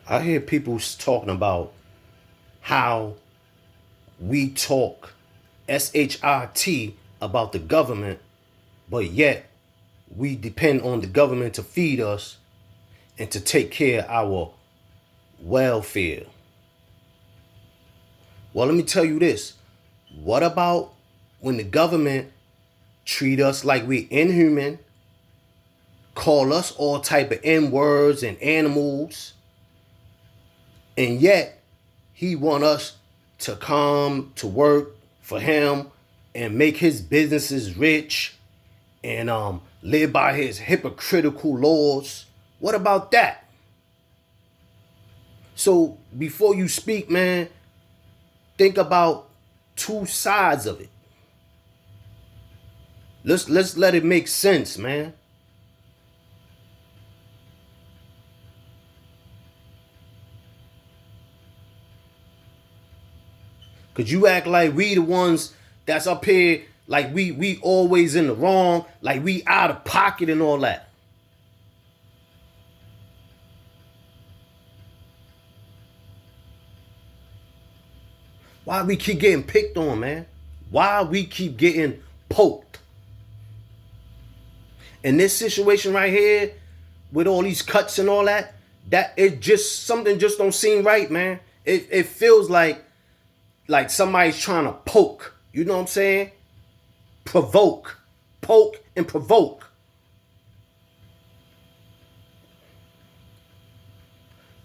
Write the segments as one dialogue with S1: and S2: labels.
S1: I hear people talking about how we talk SHIT about the government, but yet we depend on the government to feed us and to take care of our welfare. Well, let me tell you this. What about when the government treat us like we inhuman, call us all type of N words and animals, and yet he want us to come to work for him and make his businesses rich and live by his hypocritical laws? What about that? So before you speak, man, think about two sides of it. Let's let it make sense, man. Cause you act like we the ones that's up here, like we always in the wrong, like we out of pocket and all that. Why we keep getting picked on, man? Why we keep getting poked? In this situation right here, with all these cuts and all that, that it just something just don't seem right, man. It feels like somebody's trying to poke. You know what I'm saying? Provoke. Poke and provoke.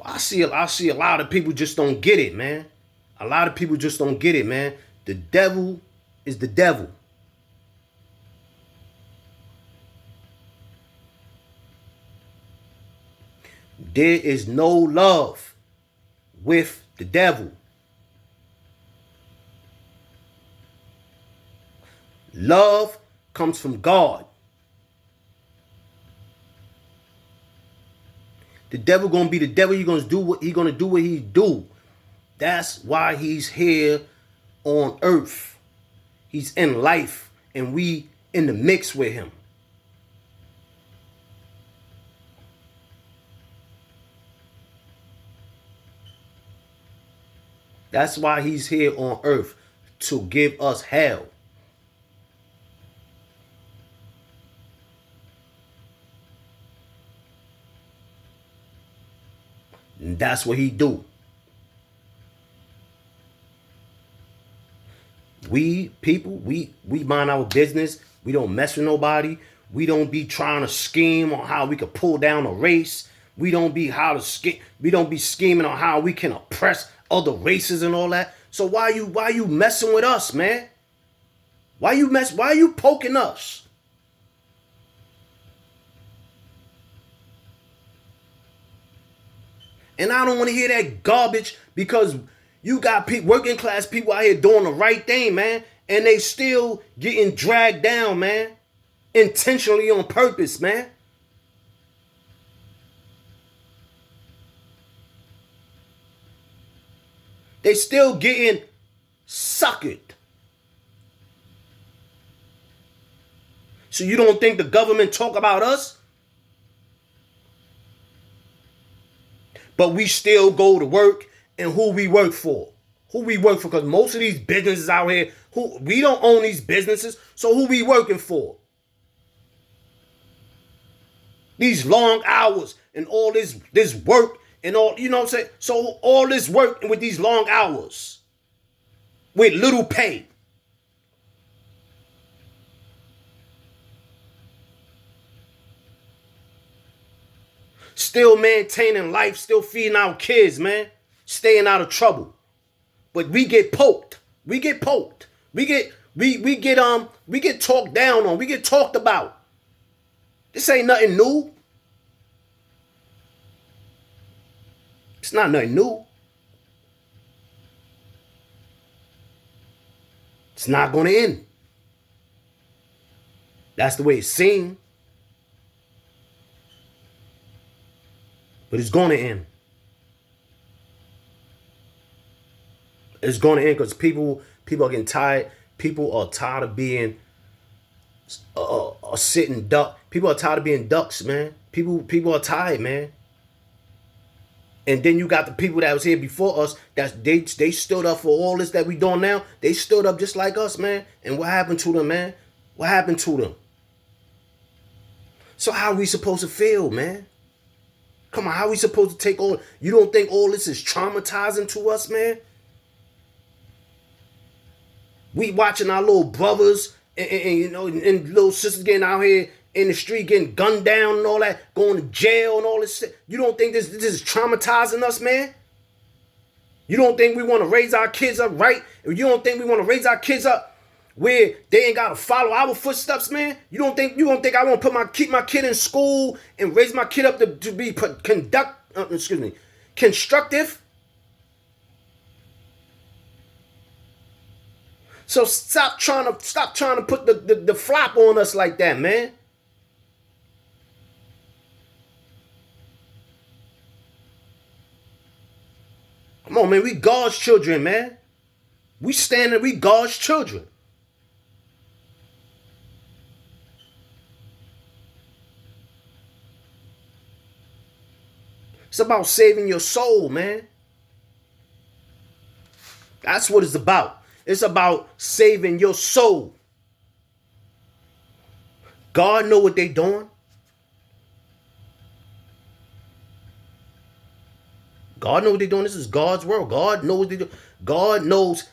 S1: I see a lot of people just don't get it, man. A lot of people just don't get it, man. The devil is the devil. There is no love with the devil. Love comes from God. The devil gonna be the devil. He gonna do what he do. That's why he's here on earth. He's in life, and we in the mix with him. That's why he's here on earth, to give us hell. And that's what he do. We people, we mind our business. We don't mess with nobody. We don't be trying to scheme on how we could pull down a race. We don't be scheming on how we can oppress other races and all that. So why you messing with us, man? Why you poking us? And I don't want to hear that garbage, because you got working class people out here doing the right thing, man, and they still getting dragged down, man, intentionally on purpose, man. They still getting suckered. So you don't think the government talk about us? But we still go to work, and who we work for? Who we work for? Because most of these businesses out here, who we don't own these businesses, so who we working for? These long hours and all this work and all, you know what I'm saying? So all this work with these long hours with little pay. Still maintaining life, still feeding our kids, man. Staying out of trouble. But we get poked. We get poked. We get talked down on. We get talked about. This ain't nothing new. It's not nothing new. It's not gonna end. That's the way it seems. But it's gonna end. It's gonna end because people are getting tired. People are tired of being a sitting duck. People are tired of being ducks, man. People are tired, man. And then you got the people that was here before us that they stood up for all this that we doing now. They stood up just like us, man. And what happened to them, man? What happened to them? So how are we supposed to feel, man? Come on, how are we supposed to take all? You don't think all this is traumatizing to us, man? We watching our little brothers and you know and little sisters getting out here in the street getting gunned down and all that, going to jail and all this shit. You don't think this is traumatizing us, man? You don't think we want to raise our kids up right? You don't think we want to raise our kids up where they ain't gotta follow our footsteps, man? You don't think I want to keep my kid in school and raise my kid up to be constructive? So stop trying to put the flop on us like that, man. Come on, man. We God's children, man. We God's children. It's about saving your soul, man. That's what it's about. It's about saving your soul. God know what they doing. God knows what they're doing. This is God's world. God knows what they do. God knows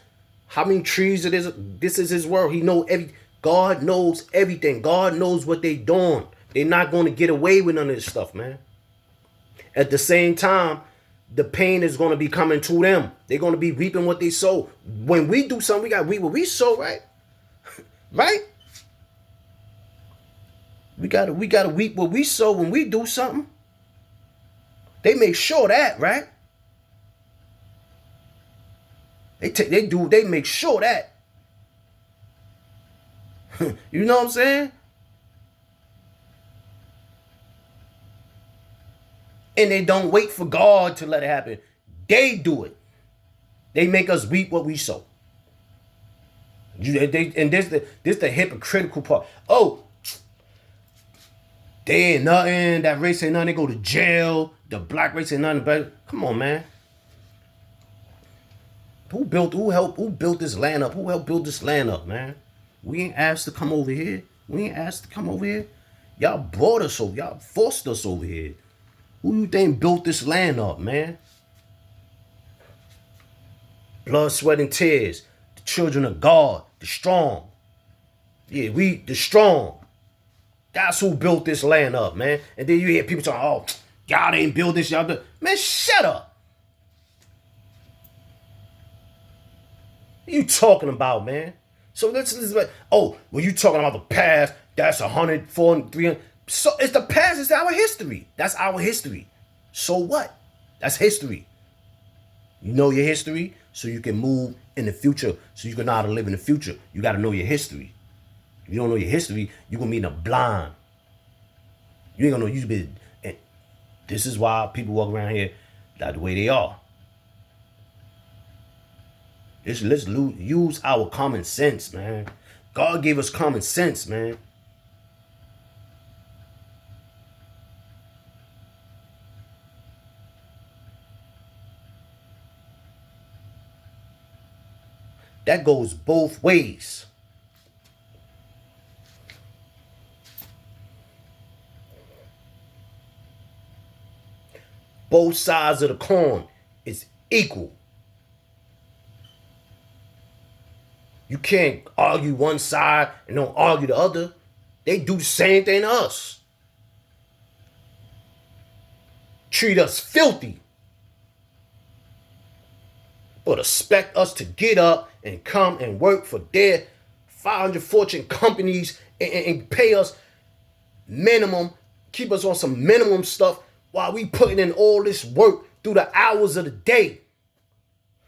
S1: how many trees it is. This is his world. He knows God knows everything. God knows what they doing. They're not going to get away with none of this stuff, man. At the same time, the pain is going to be coming to them. They're going to be reaping what they sow. When we do something, we got to reap what we sow, right? Right? We gotta reap what we sow when we do something. They make sure that, right? They make sure that. You know what I'm saying? And they don't wait for God to let it happen. They do it. They make us reap what we sow. And this the hypocritical part. Oh, they ain't nothing. That race ain't nothing. They go to jail. The black race ain't nothing better. Come on, man. Who built this land up? Who helped build this land up, man? We ain't asked to come over here. Y'all brought us over. Y'all forced us over here. Who you think built this land up, man? Blood, sweat, and tears. The children of God. The strong. Yeah, we the strong. That's who built this land up, man. And then you hear people talking, oh, y'all ain't build this, y'all build. Man, shut up. What you talking about, man? So let's oh, well, you talking about the past, that's 100, 400, 300. So it's the past, it's our history. That's our history. So what? That's history. You know your history so you can move in the future, so you can know how to live in the future. You got to know your history. If you don't know your history, you're going to be in a blind. You ain't going to know. And this is why people walk around here like the way they are. Let's use our common sense, man. God gave us common sense, man. That goes both ways. Both sides of the coin is equal. You can't argue one side and don't argue the other. They do the same thing to us. Treat us filthy. But expect us to get up and come and work for their 500 Fortune companies and pay us minimum, keep us on some minimum stuff while we putting in all this work through the hours of the day.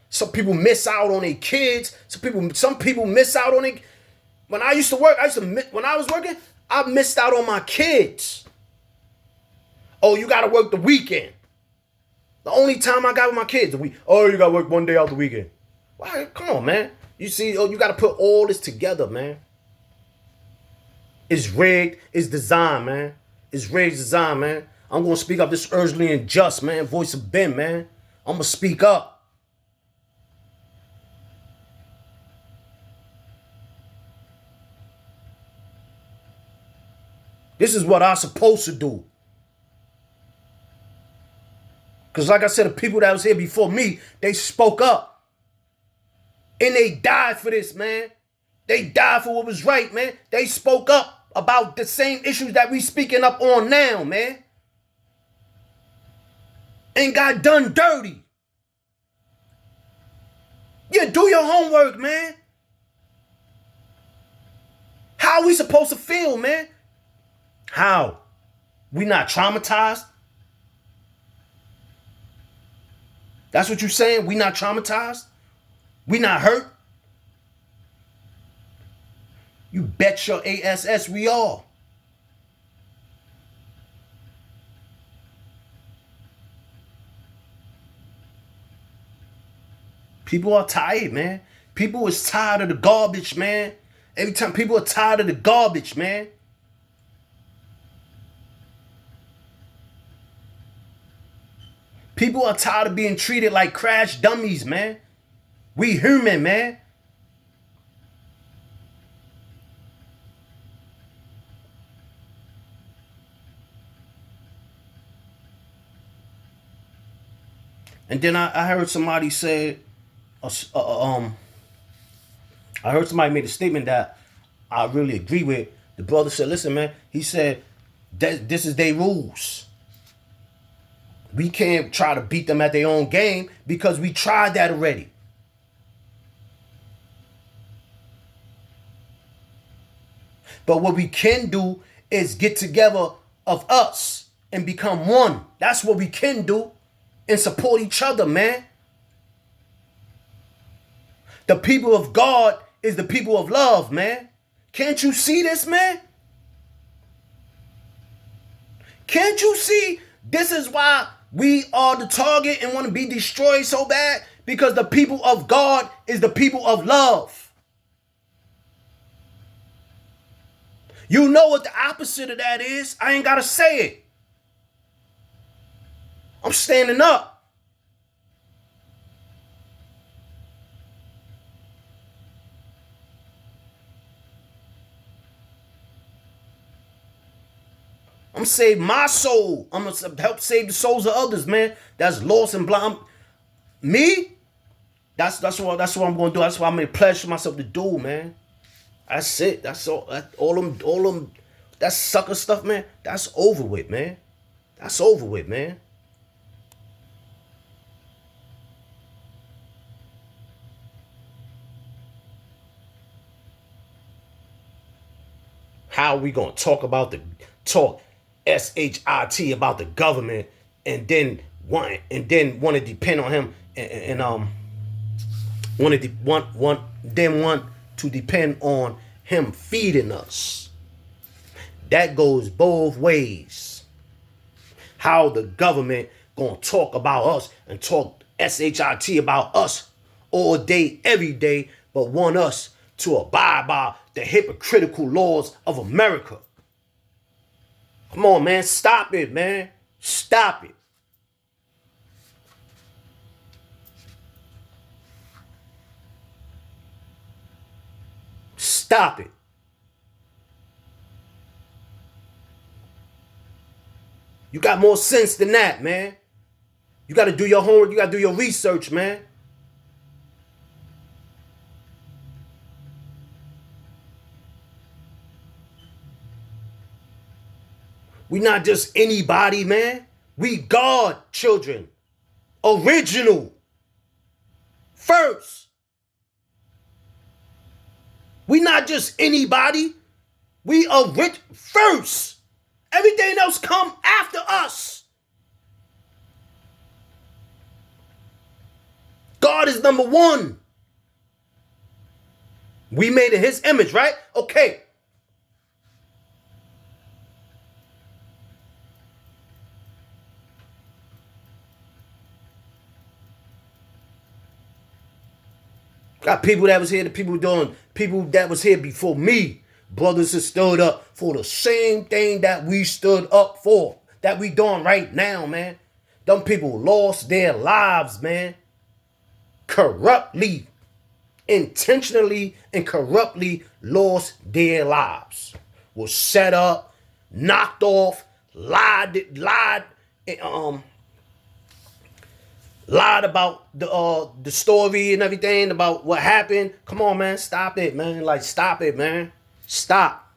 S1: Some people miss out on their kids. Some people miss out on it. When I used to work, when I was working, I missed out on my kids. Oh, you got to work the weekend. The only time I got with my kids, oh, you got to work one day out the weekend. Why? Come on, man. You see, you got to put all this together, man. It's rigged. It's designed, man. It's rigged, designed, man. I'm going to speak up. This urgently and just, man. Voice of Ben, man. I'm going to speak up. This is what I'm supposed to do. Because like I said, the people that was here before me, they spoke up. And they died for this, man. They died for what was right, man. They spoke up about the same issues that we speaking up on now, man. And got done dirty. Yeah, do your homework, man. How are we supposed to feel, man? How? We not traumatized? That's what you're saying? We not traumatized? We not hurt? You bet your ass we are. People are tired, man. People is tired of the garbage, man. Every time people are tired of the garbage, man. People are tired of being treated like crash dummies, man. We human, man. And then I heard somebody say, I heard somebody made a statement that I really agree with. The brother said, listen, man, he said, this is their rules. We can't try to beat them at their own game because we tried that already. But what we can do is get together of us and become one. That's what we can do and support each other, man. The people of God is the people of love, man. Can't you see this, man? Can't you see this is why we are the target and want to be destroyed so bad? Because the people of God is the people of love. You know what the opposite of that is? I ain't got to say it. I'm standing up. I'm gonna save my soul. I'm gonna help save the souls of others, man. That's lost and blind. Me? That's what I'm gonna do. That's what I'm gonna pledge myself to do, man. That's it. That's all them that sucker stuff, man. That's over with, man. That's over with, man. How are we gonna talk SHIT about the government and then want to depend on him and want to depend on him feeding us? That goes both ways. How the government gonna talk about us and talk SHIT about us all day, every day, but want us to abide by the hypocritical laws of America? Come on, man. Stop it, man. Stop it. Stop it. You got more sense than that, man. You got to do your homework. You got to do your research, man. We not just anybody, man. We God children. Original. First. We not just anybody. We are rich first. Everything else come after us. God is number one. We made in his image, right? Okay. Got people that was here, people that was here before me. Brothers that stood up for the same thing that we stood up for. that we doing right now, man. Them people lost their lives, man. Corruptly, intentionally and corruptly lost their lives. Was set up, knocked off, lied about the story and everything about what happened. Come on, man, stop it, man. Like, stop it, man. Stop.